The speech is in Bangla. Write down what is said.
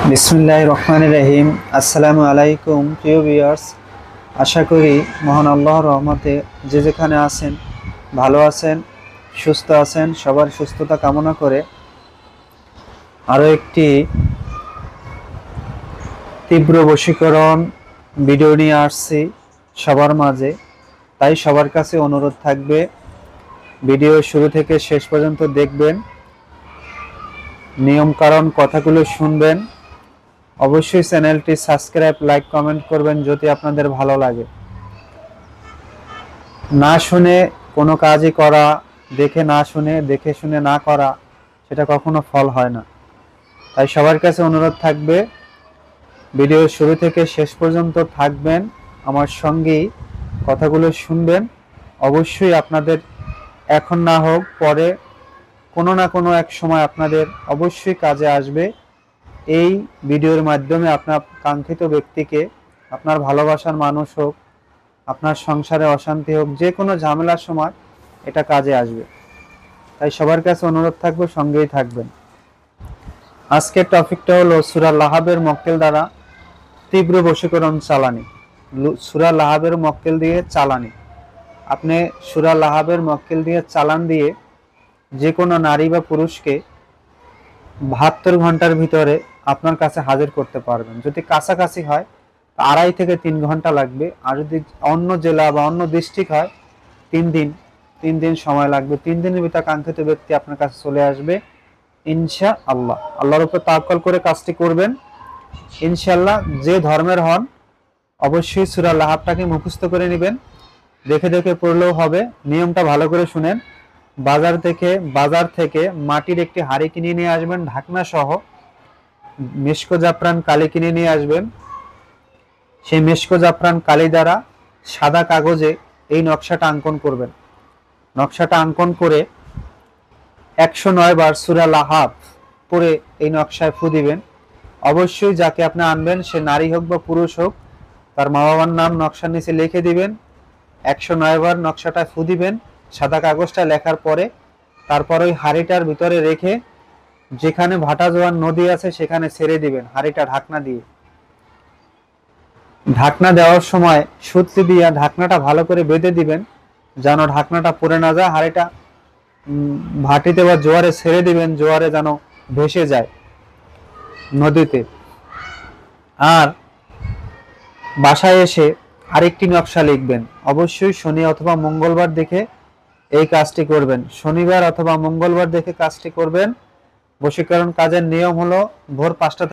বিসমিল্লাহির রহমানির রহিম। আসসালামু আলাইকুম প্রিয় ভিউয়ার্স, আশা করি মহান আল্লাহর রহমতে যে যেখানে আছেন ভালো আছেন, সুস্থ আছেন। সবার সুস্থতা কামনা করে আরও একটি তীব্র বশীকরণ ভিডিও নিয়ে আসছি সবার মাঝে। তাই সবার কাছে অনুরোধ থাকবে, ভিডিও শুরু থেকে শেষ পর্যন্ত দেখবেন, নিয়মকানুন কথাগুলো শুনবেন। অবশ্যই চ্যানেলটি সাবস্ক্রাইব, লাইক, কমেন্ট করবেন যদি আপনাদের ভালো লাগে। না শুনে কোনো কাজই করা, দেখে শুনে না করা, সেটা কখনো ফল হয় না। তাই সবার কাছে অনুরোধ থাকবে, ভিডিও শুরু থেকে শেষ পর্যন্ত থাকবেন, আমার সঙ্গেই কথাগুলো শুনবেন। অবশ্যই আপনাদের এখন না হোক পরে কোনো না কোনো এক সময় আপনাদের অবশ্যই কাজে আসবে। এই ভিডিওর মাধ্যমে আপনার কাঙ্ক্ষিত ব্যক্তিকে, আপনার ভালোবাসার মানুষ হোক, আপনার সংসারে অশান্তি হোক, যে কোনো ঝামেলার সময় এটা কাজে আসবে। তাই সবার কাছে অনুরোধ থাকবে, সঙ্গেই থাকবেন। আজকের টপিকটা হলো সূরা লাহাবের মক্কেল দ্বারা তীব্র বশীকরণ চালানি। সূরা লাহাবের মক্কেল দিয়ে চালানি। আপনি সূরা লাহাবের মক্কেল দিয়ে চালান দিয়ে যে কোনো নারী বা পুরুষকে 72 ঘন্টার ভিতরে আপনার কাছে হাজির করতে পারবেন। যদি কাছাকাছি হয় 2.5 থেকে 3 ঘন্টা লাগবে, আর যদি অন্য জেলা বা অন্য ডিস্ট্রিক্ট হয় 3 দিন সময় লাগবে। 3 দিনের ভিতরে কাঙ্ক্ষিত ব্যক্তি আপনার কাছে চলে আসবে ইনশাআল্লাহ। আল্লাহর উপর তাওয়াক্কুল করে কাজটি করবেন ইনশাআল্লাহ। যে ধর্মের হন অবশ্যই সূরা লাহাবটাকে মুখস্থ করে নেবেন, দেখে দেখে পড়লেও হবে। নিয়মটা ভালো করে শুনেন। বাজার থেকে মাটির একটি হাঁড়ি কিনে নিয়ে আসবেন, ঢাকনা সহ। মেশকো জাফরান কালি কিনে নিয়ে আসবেন। সেই মেশকো জাফরান কালি দ্বারা সাদা কাগজে এই নকশাটা অঙ্কন করবেন। নকশাটা অঙ্কন করে 109 বার সূরা লাহাব পড়ে এই নকশায় ফু দিবেন। অবশ্যই যাকে আপনি আনবেন সে নারী হোক বা পুরুষ হোক, তার মা বাবার নাম নকশার নিচে লিখে দিবেন। 109 বার নকশাটা ফু দিবেন সাদা কাগজটা লেখার পরে। তারপর ওই হাঁড়িটার ভিতরে রেখে যেখানে ভাটা জোয়ার নদী আছে সেখানে ছেড়ে দিবেন হাঁড়িটা ঢাকনা দিয়ে। ঢাকনা দেওয়ার সময় সুতলি দিয়ে ঢাকনাটা ভালো করে বেঁধে দিবেন, যেন ঢাকনাটা পড়ে না যায়। হাঁড়িটা ভাটিতে বা জোয়ারে ছেড়ে দিবেন, জোয়ারে যেন ভেসে যায় নদীতে। আর বাসায় এসে আরেকটি নকশা লিখবেন। অবশ্যই শনি অথবা মঙ্গলবার দেখে এই কাজটি করবেন। শনিবার অথবা মঙ্গলবার দেখে কাজটি করবেন। বশীকরণ কাজের নিয়ম হলো ভোর 5টা